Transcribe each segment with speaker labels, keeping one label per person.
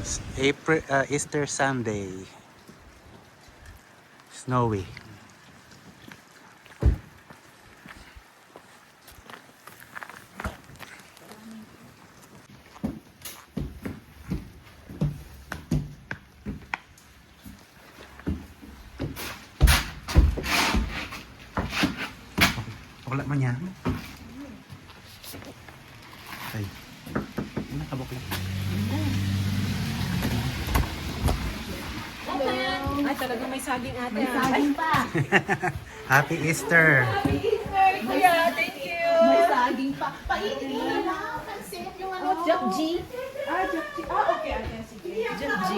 Speaker 1: Easter Sunday. Snowy. Wala man yan. Ay. Nakabukla.
Speaker 2: Ay, talagang may saging ate.
Speaker 3: May saging pa.
Speaker 1: Happy Easter!
Speaker 3: Happy Easter, Kuya. Thank you. May saging pa. Painin mo na lang. Pansin yung ano, Jack G.
Speaker 2: Jack G. Okay, ate. Sige.
Speaker 3: Jack G.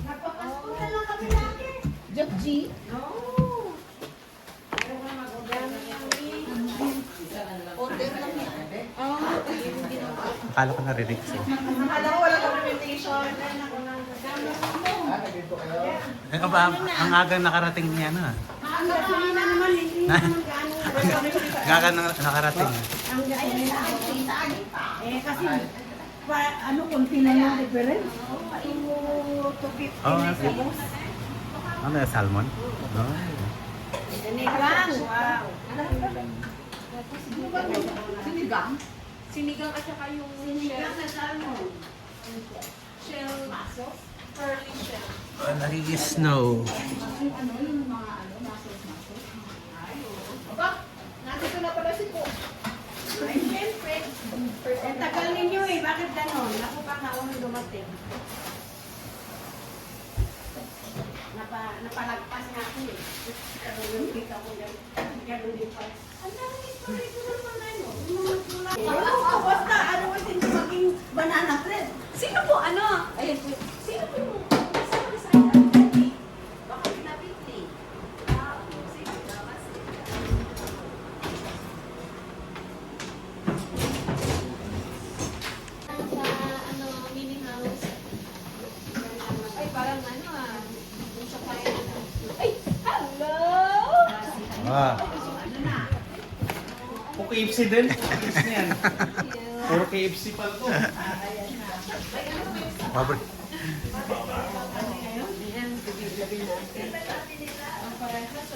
Speaker 3: Napapasunan lang kami lagi. Jack G. Order lang yan.
Speaker 1: Akala ko narinig siya.
Speaker 3: Akala ko wala documentation.
Speaker 1: Ano ba, ang agang nakarating niya na.
Speaker 3: Ang gasolina naman, hindi naman gaano.
Speaker 1: Gagang nakarating.
Speaker 3: Ang gasolina ay saging pa. Kasi, ano, konti na yung difference. 250
Speaker 1: Oh,
Speaker 3: na
Speaker 1: okay.
Speaker 3: sa bus.
Speaker 1: Ano yung salmon? No.
Speaker 3: Sinigang. Wow. Sinigang?
Speaker 2: Sinigang at saka yung
Speaker 3: Sinigang na salmon.
Speaker 2: shell, curly shell.
Speaker 1: Nag-i-snow.
Speaker 3: Ano yung mga ano, masos. Aba, nandito na pala si Cook. Ay, siyempre. Ang tagal ninyo eh. Bakit ganon? Ako pa kaunang dumating. Napalagpas nga ako eh. Pero yung kita ko gano'n din pa. Ang dami story ko naman ano. Basta ano kasi hindi maging banana bread.
Speaker 2: Sino po, ano? Ayun po.
Speaker 3: Sino po yung kasama sa akin? Baka pinapiti. Sige, damas.
Speaker 2: Sa, ano, mini house. Ay, parang ano yung sa kaya. Ay, hello!
Speaker 1: Ah.
Speaker 3: Ano na?
Speaker 4: O KFC din. KFC na yan. Puro KFC pala to.
Speaker 1: Robert.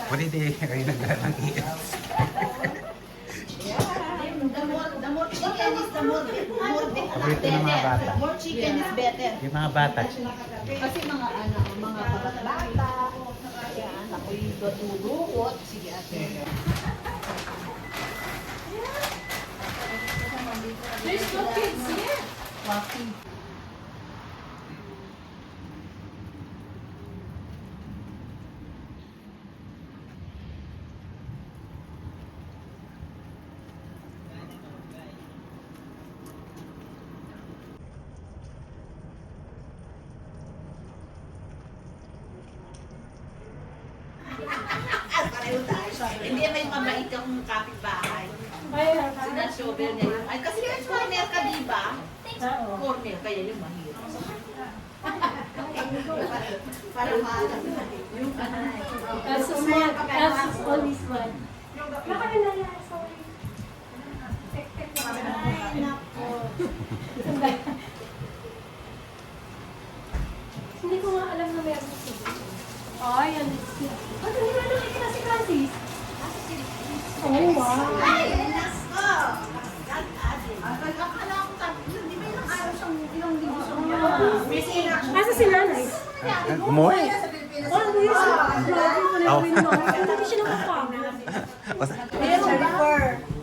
Speaker 1: What did they kayo nagdalang iyan?
Speaker 3: The more chicken is the more
Speaker 1: Paborito ng mga bata.
Speaker 3: More chicken is better.
Speaker 1: Yung mga bata.
Speaker 3: Kasi mga ano, mga bata, yan, ako'y tutulukot. Sige ate.
Speaker 2: There's no kids here.
Speaker 3: Walking. Pareho tayo. Hindi may mabait akong kapitbahay. Sinashovel niya yun. Ay, kasi yung corner ka, di ba? Corner, kaya yung mahirap. Parang maalam na. Yung ano.
Speaker 2: That's small. That's only small. Sorry.
Speaker 3: Ay, nako.
Speaker 2: Hindi ko nga alam na meron siya. Ay, yan. Ba't hindi na nakikita si Francis? Oh, wow.
Speaker 3: Ay, nako. Akala ko tatlo. Di ba ilang araw siyang ilang linggo siyang may sinak siya.
Speaker 2: Asa si nanay?
Speaker 1: Umuwi?
Speaker 2: Oh, ano yun? Grabe ko na yung hindi siya nakapang.
Speaker 3: Meron ba?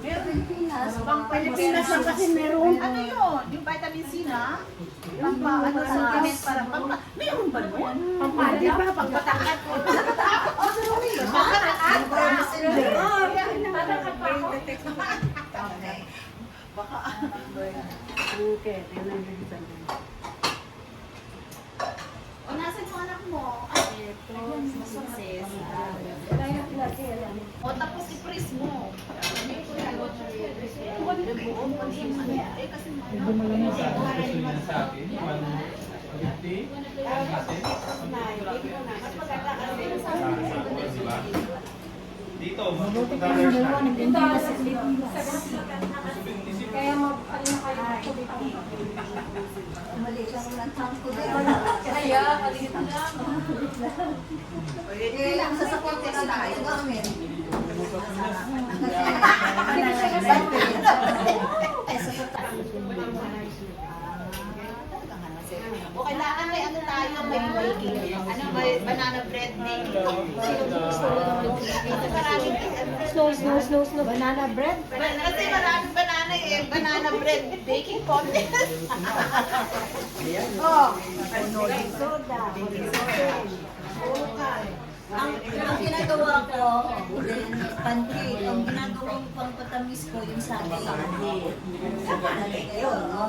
Speaker 3: Meron Pilipinas. Pang Pilipinas lang kasi meron. Ano yun? Yung vitamin C na? Pang ano supplement para pang... Meron ba nun? Di ba? Pang batangat ko. Pang batangat?
Speaker 2: Tatangkat pa ako.
Speaker 3: Okay. Baka...
Speaker 2: Okay, tingnan mo dito.
Speaker 3: O, nasan yung anak mo? Ay, ito. Success. O, tapos i-press mo. Eh, kasi
Speaker 4: Sa atin, 150.
Speaker 3: mas maganda kasi.
Speaker 4: Dito, $100 na.
Speaker 2: Kaya mag-ano kayo.
Speaker 3: Mali lang ng tank ko din. tayo may baking. May banana bread baking.
Speaker 5: Slow. Banana bread.
Speaker 3: Kasi maraming banana eh. Banana bread baking contest. Oh.
Speaker 5: Soda.
Speaker 6: Ang ginagawa ko, pancake. Ang ginagawang pangpatamis ko yung sa akin.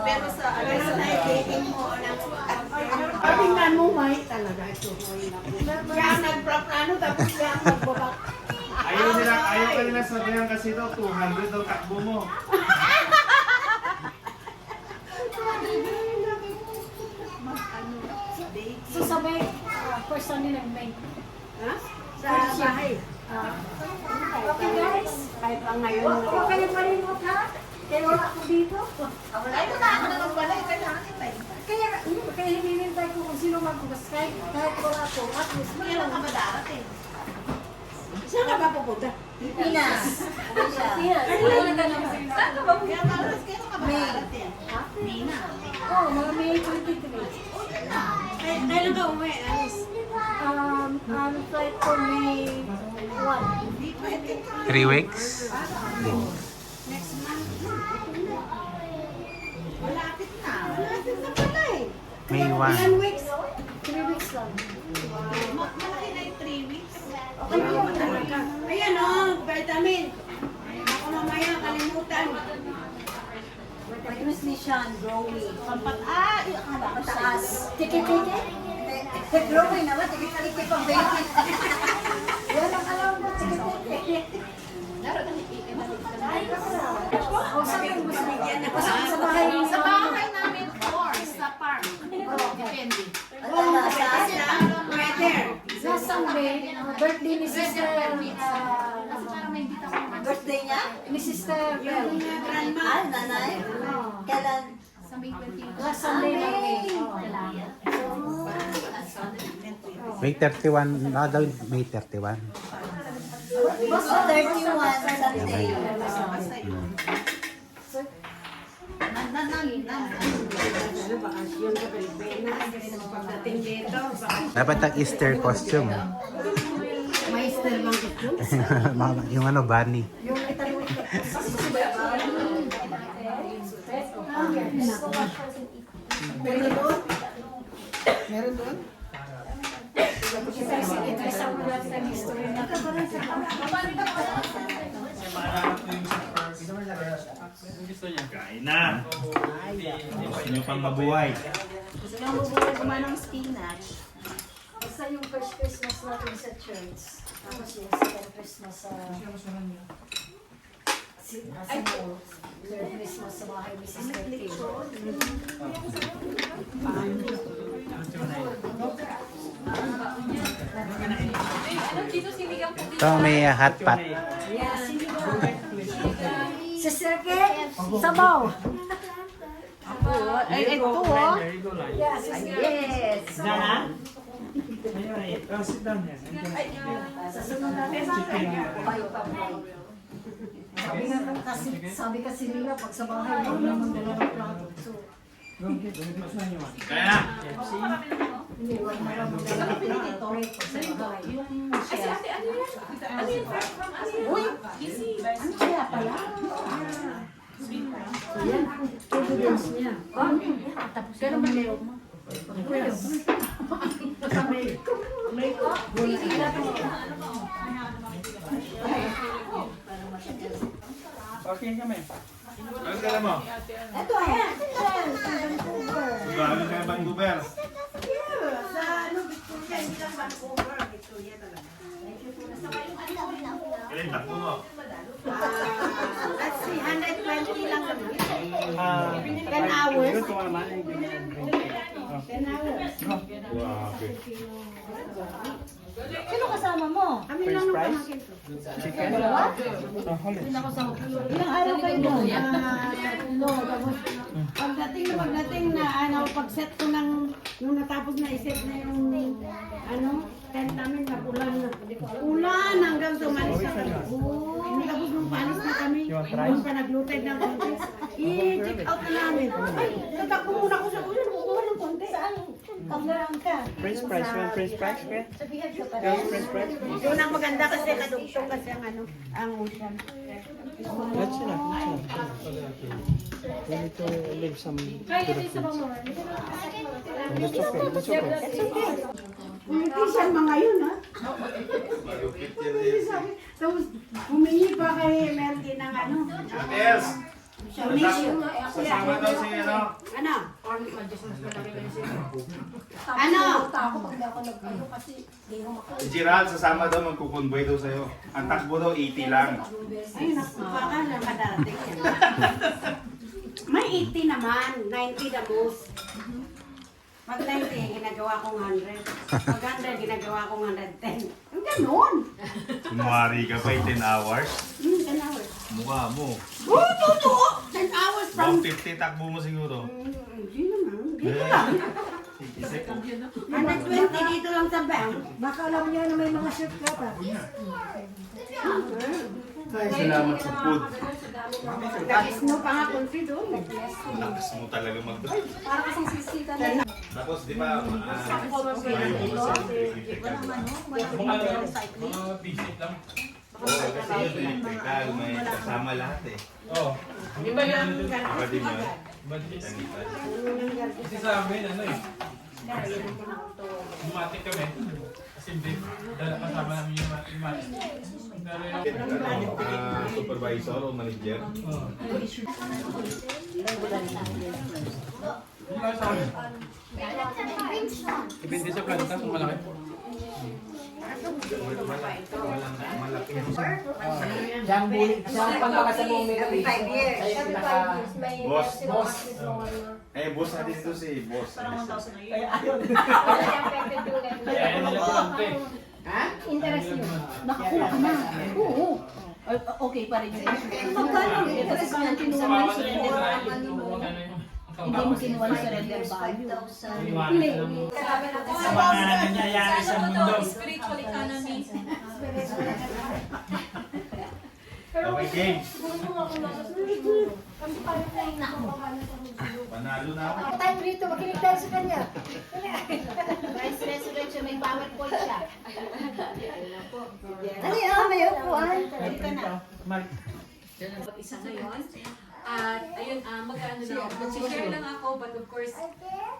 Speaker 3: Pero sa baking mo
Speaker 5: Tingnan mo, may talaga ito.
Speaker 3: kaya nagpraplano tapos kaya magbabak.
Speaker 4: Ayaw ka nila sabihan kasi daw 200 daw takbo mo.
Speaker 5: So sabay, first time nila nag-make.
Speaker 3: Sa bahay.
Speaker 5: Okay guys, kahit lang ngayon. Huwag kayo malimot ha? Kaya wala ako dito.
Speaker 3: Ay, ito na ako naman pala. Kailangan kita eh.
Speaker 5: Kaya hinihintay ko kung sino magbukas. Kahit wala ako, at least
Speaker 3: Kailan ka
Speaker 5: mayroon.
Speaker 3: ba darating? Saan ka ba pupunta?
Speaker 6: Pinas.
Speaker 3: Saan ka ba pupunta? Kailan ka ba darating? May na.
Speaker 5: Oh, mga May 23.
Speaker 3: Kailan ka umuwi, Alice?
Speaker 5: Ang flight ko May 1.
Speaker 3: Hindi pwede.
Speaker 1: 3 weeks?
Speaker 3: Next month. Malapit na. Malapit na pala eh.
Speaker 1: May 1.
Speaker 5: Ilan weeks? 3 weeks lang.
Speaker 3: Malaki na yung 3 weeks.
Speaker 5: Okay po.
Speaker 3: Ayan o, vitamin. Ako mamaya kalimutan.
Speaker 6: Vitamin C siya, growing.
Speaker 3: Akala ko
Speaker 6: Mataas.
Speaker 5: Tiki-tiki?
Speaker 6: Growing naman, tigit-tigit pang baking.
Speaker 5: Yan ang alam mo, tiki-tiki. O, saan ang gusto mo? Sa bahay mo.
Speaker 3: Sa bahay namin or sa park. Depende. Weather.
Speaker 5: Last Sunday, birthday ni Sister,
Speaker 6: Birthday niya?
Speaker 5: ni Sister Bell.
Speaker 3: Grandma.
Speaker 6: Nanay? Kailan?
Speaker 5: Last Sunday na May.
Speaker 1: May 31. Nakagawin May 31.
Speaker 6: Basta 31 Sunday.
Speaker 3: Pagdating dito,
Speaker 1: Dapat ang Easter costume.
Speaker 5: Meister lang ito.
Speaker 1: Yung ano, bunny.
Speaker 5: Yung itanong ito.
Speaker 3: meron doon?
Speaker 5: Isa mo natin ang history na ito.
Speaker 4: Kain na. Gusto nyo pang mabuhay.
Speaker 3: Gusto nyo mabuhay kumain ng spinach.
Speaker 5: Basta yung first Christmas natin sa church. Tapos yung second Christmas sa... Third Christmas sa bahay ni Sister Kim.
Speaker 1: Ito may hot pot.
Speaker 5: Sister Kim, sabaw!
Speaker 3: Ay, ito oh.
Speaker 5: Yeah, Sister
Speaker 3: Yes.
Speaker 5: Sa sunod natin, sabi kasi nila, pag sa bahay, huwag naman dala ng plato. So,
Speaker 4: Kaya na.
Speaker 5: hindi, huwag naman dala ng plato. Pag sa bahay.
Speaker 3: Uy, ano kaya pala?
Speaker 5: Yan, evidence niya. Tapos ka naman meron mo.
Speaker 4: Okay kami. Ano dala mo?
Speaker 5: Ito, ayan. Vancouver.
Speaker 4: Galing kayo Vancouver.
Speaker 3: Sa ano, Victoria, hindi lang Vancouver. Victoria talaga.
Speaker 4: Kailan takbo mo?
Speaker 3: Let's see, 120 lang kami. 10 hours. 10 hours.
Speaker 4: Wow, okay.
Speaker 6: Sino kasama mo?
Speaker 3: Kami lang nung pamangkin ko.
Speaker 5: Ilang araw kayo doon? Tatlo. Tapos,
Speaker 3: Pagdating na, pag-set ko ng, nung natapos na i-set na yung, tent namin na ulan na. Ulan hanggang tumalis na kami. Tapos nung palis na kami, nung pa naglutay ng konti, i-check out na namin. Ay, tatakbo muna ko sa ulan, kukuha ng konti. Saan?
Speaker 5: Come around ka.
Speaker 4: French fries, French fries, kaya?
Speaker 5: Sabihan ka pa
Speaker 4: Kaya French fries?
Speaker 5: Yun ang maganda kasi kadugtong kasi ang ano, ang ocean.
Speaker 4: Let's sila. We need to leave some good things. That's okay, that's okay.
Speaker 5: Hindi siya mga yun, ha? Tapos, humingi pa kay Melty ng ano.
Speaker 4: Yes!
Speaker 5: Donation.
Speaker 4: Sasama daw si ano?
Speaker 5: Ano? Ano?
Speaker 7: Si Gerald, sasama daw, magkukonvoy daw sa'yo. Ang takbo daw, 80 lang.
Speaker 5: Ay, naku, baka lang kadarating yan. May 80 naman, 90 the most. Pag 90, ginagawa kong 100. Pag 100, ginagawa kong 110. Yung ganun.
Speaker 7: Kumari ka pa 10 hours.
Speaker 5: 10 hours.
Speaker 7: Mukha mo.
Speaker 5: Oh, totoo! 10 hours from...
Speaker 7: 150 takbo mo siguro.
Speaker 5: Hindi naman, dito lang.
Speaker 7: Isip ko.
Speaker 5: 120 dito lang sa bank.
Speaker 3: Baka alam niya na may mga shirt ka pa.
Speaker 7: Ay, salamat sa food.
Speaker 5: Tapos mo pa nga kunti doon.
Speaker 7: Lakas mo talaga mag-drive.
Speaker 2: Para kasing sisita na.
Speaker 7: Tapos, di ba, may mo sa Oo, kasi yung electrical, may kasama lahat eh.
Speaker 1: Oo.
Speaker 5: Iba yung
Speaker 7: Pwede mo.
Speaker 1: Kasi sa amin, ano eh. Bumatik kami. Kasi dala kasama namin yung matik. Pero yung...
Speaker 7: Supervisor o manager.
Speaker 1: Yung lang sa amin. Depende sa planta kung malaki.
Speaker 7: Malaki.
Speaker 8: Siyang bulit, siyang pangkakasalong may kami.
Speaker 5: 5 years.
Speaker 8: Ay,
Speaker 7: Boss. Eh, boss natin ito si boss.
Speaker 8: Kaya ayun.
Speaker 1: Kaya yun nila plante.
Speaker 5: Ha?
Speaker 3: Interest yun. Nakakuha ka na. Oo. Ay, okay pa rin yun.
Speaker 5: Magkano?
Speaker 3: Kasi kung kinuha mo yung surrender, hindi mo kinuha yung surrender value.
Speaker 6: 5,000.
Speaker 3: Hindi.
Speaker 4: Sa mga nangyayari sa mundo.
Speaker 2: Spiritual economy.
Speaker 7: Okay, game. Panalo na ako.
Speaker 5: Tayo rito, makinig tayo sa kanya.
Speaker 2: Christ Resurrection, may PowerPoint siya.
Speaker 5: Ano yun? May upuan.
Speaker 2: Dito na. Isa ngayon. At ayun, mag-ano lang ako. Mag-share lang ako, but of course,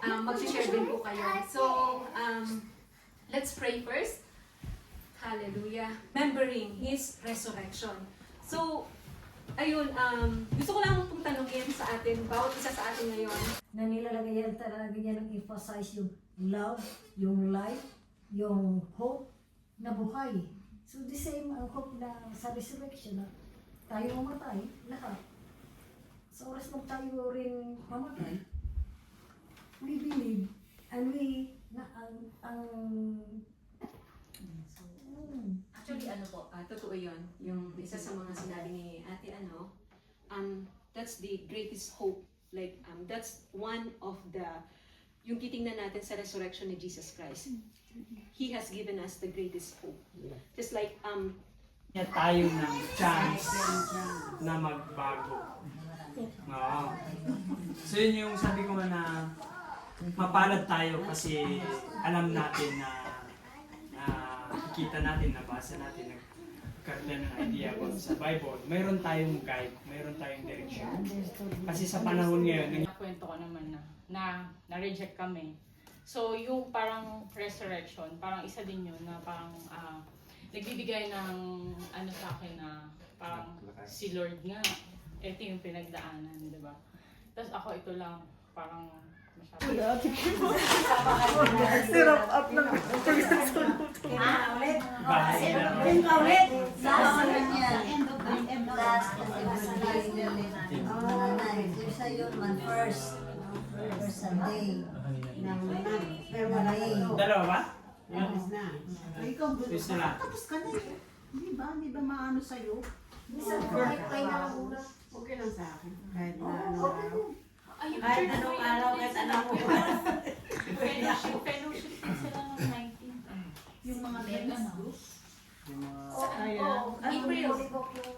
Speaker 2: mag-share din po kayo. So, let's pray first. Hallelujah. Remembering His resurrection. So, ayun, gusto ko lang pong tanungin sa atin, bawat isa sa atin ngayon.
Speaker 5: Na nilalagay yan talaga yan ang emphasize yung love, yung life, yung hope na buhay. So the same ang hope na sa resurrection na tayo mamatay, lahat. Sa oras nung tayo rin mamatay, we believe and we na
Speaker 2: Actually, ano po, totoo yun. Yung isa sa mga sinabi ni ate, that's the greatest hope. Like, that's one of the, yung titingnan natin sa resurrection ni Jesus Christ. He has given us the greatest hope. Just like,
Speaker 4: Kaya tayo ng chance na magbago. Oo. So yun yung sabi ko nga na mapalad tayo kasi alam natin na nakikita natin, nabasa natin, nagkaroon ng idea about sa Bible. Mayroon tayong guide, mayroon tayong direction. Kasi sa panahon ngayon,
Speaker 9: Kwento ko naman na na-reject kami. So, yung parang resurrection, parang isa din yun na parang nagbibigay ng ano sa akin na parang si Lord nga, ito yung pinagdaanan, di ba? Tapos ako ito lang, parang masyado.
Speaker 3: Syrup up ng
Speaker 5: ulit.
Speaker 4: bahay na.
Speaker 5: Yung ulit.
Speaker 6: Last na niya. Last na yun man first Sunday.
Speaker 5: Pero wala yun.
Speaker 4: Dalawa ba?
Speaker 5: Tapos na.
Speaker 3: Ay, ikaw,
Speaker 4: Gusto na.
Speaker 3: tapos ka na eh. Di ba? Di ba maano sa'yo?
Speaker 5: Okay lang sa akin. Kahit na ano araw. Kahit anong araw, kahit anong
Speaker 9: Fellowship din sila ng 19. Yung mga men's group.
Speaker 4: Yung mga...
Speaker 2: April.
Speaker 5: April.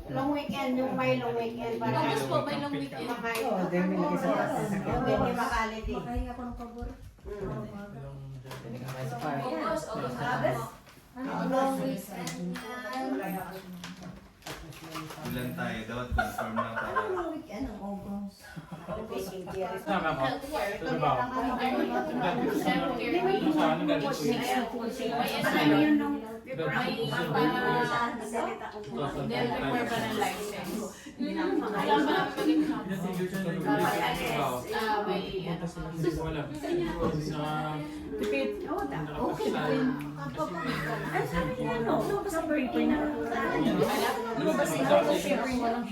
Speaker 3: long weekend, yung may long weekend. Para
Speaker 2: August po, may long weekend.
Speaker 3: makain.
Speaker 8: Oo, dahil may lagi sa taas.
Speaker 3: May makaliti.
Speaker 5: Makahinga ako ng pabor.
Speaker 8: Hindi ka may sa park.
Speaker 2: August po.
Speaker 5: Long weekend.
Speaker 7: Ilan tayo daw at confirm lang tayo.
Speaker 5: Long weekend ang August.
Speaker 1: Sama mo. Sa trabaho. Sa ano galing ko yun?
Speaker 9: Nel-require ba ng license?
Speaker 1: Ilan tigil siya ng trabaho? Wala.
Speaker 9: Tipid.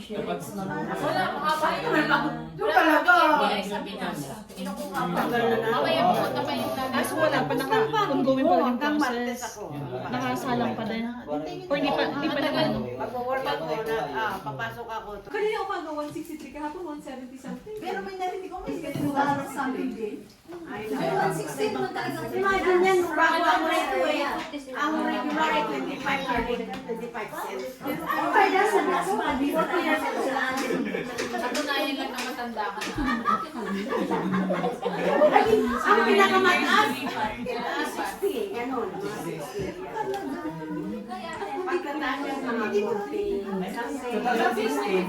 Speaker 1: Dapat
Speaker 2: Wala, makakain.
Speaker 3: Talaga.
Speaker 2: Inukuha pa. Mamaya pupunta pa yung nanay.
Speaker 9: Kaso wala pa ongoing pa rin yung
Speaker 3: Hanggang Martes
Speaker 9: process.
Speaker 3: ako.
Speaker 9: Nakasalang pa din. Or di pa naman.
Speaker 3: Pag-work ako, papasok ako.
Speaker 2: Kanina umaga 163, kahapon 170 something.
Speaker 3: Pero may narinig ko, may ganito something din. Ay,
Speaker 5: Ay, 116 mo talaga.
Speaker 3: imagine yan, bago ang rate eh. Ang regular ay 25 per day, 25 cents. Pero kaya sa last month, 40 years ago,
Speaker 2: Patunayan lang na matanda ka na.
Speaker 3: ang pinakamataas, 60, ganun. Mga 60. Pagkatapos ng mga 40,
Speaker 8: 2016,